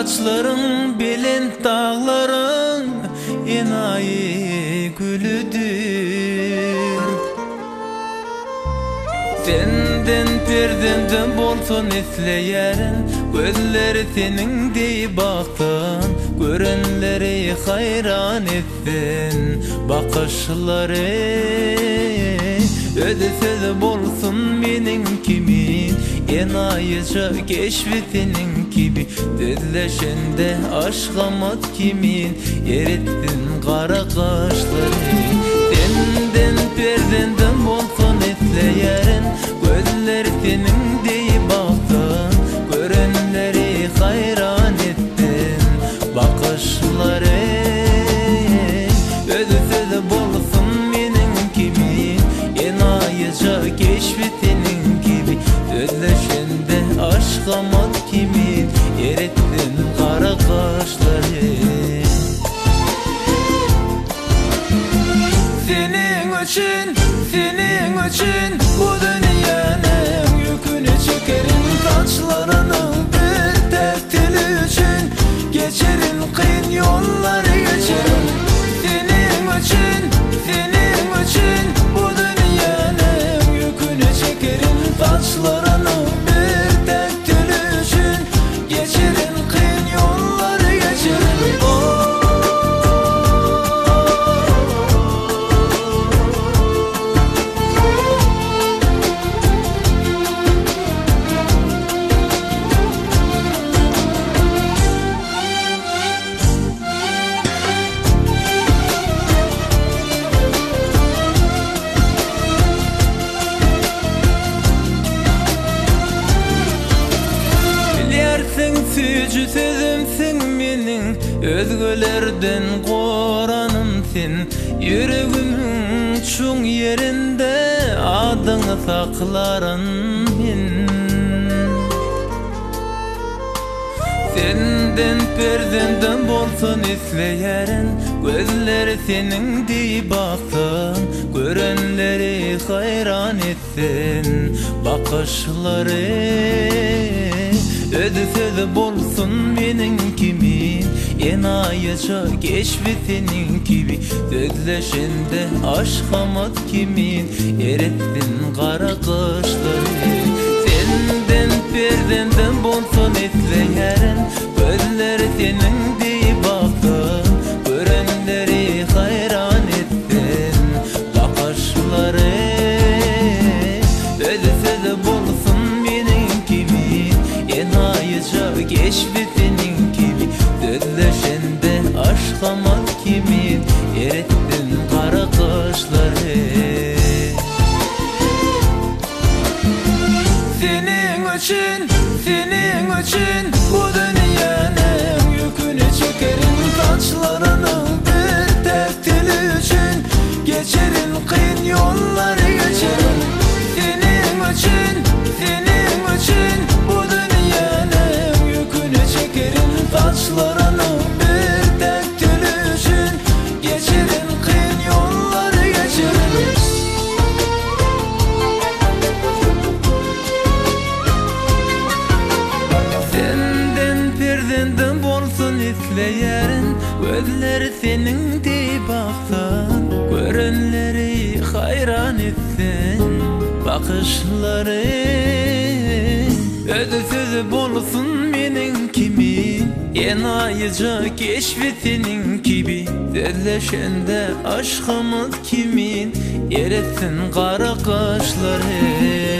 saçların bilen dağların enayi gülüdür. Senden perdenden bolsun esleyerin, gözleri senin dey baktın, görenleri hayran etsin bakışları. Ödesiz bolsun menin kimin, enayıca keşfetinin gibi. Dedleşende aşkamat kimin, erittin kara kaşları. Senden perdenden bolsun esleyerin, gözler senin dey baktın, görenleri hayran ettin bakışları. Ödesiz bolsun menin kimin, enayıca keşfetinin gibi. Dedleşende aşkamat kimin, erittin kara kaşları. Senin için bu dünyanın yükünü çekerim, saçlarının bir tek teli için geçerim, kıyın yolları geçerim. Senin için bu dünyanın yükünü çekerim, saçlarının bir tek teli için geçerim, kıyın yolları geçerim. Sücü sözümsün menin, özgölerden koranımsın. Yüreğimin çoğun yerinde adını saklarım men. Senden perdenden bolsun esleyerin, gözleri senin dey baktın, görenleri hayran etsin bakışları. Ödesiz bolsun menin kimin, enayıca keşfetinin gibi. Dedleşende aşkamat kimin, erittin kara kaşları. Senden perdenden bolsun esleyerin, gözleri senin dey baktın, görenleri hayran ettin bakışları. Ödesiz bolsun menin kimin, enayıca keşfetinin gibi. Dedleşende aşkamat kimin, erittin kara kaşları. Senin için bu dünyanın yükünü çekerim, saçlarının bir tek teli için geçerim, kıyın yolları geçerim. Senin için bu dünyanın yükünü çekerim, saçlarının bir tek teli için geçerim, kıyın yolları geçerim. Senden perdenden bolsun esleyerin, gözleri senin dey baktın, görenleri hayran etsin bakışları. Ödesiz bolsun menin kimin, enayıca keşfetinin gibi. Dedleşende aşkımız kimin, eritsin kara kaşları.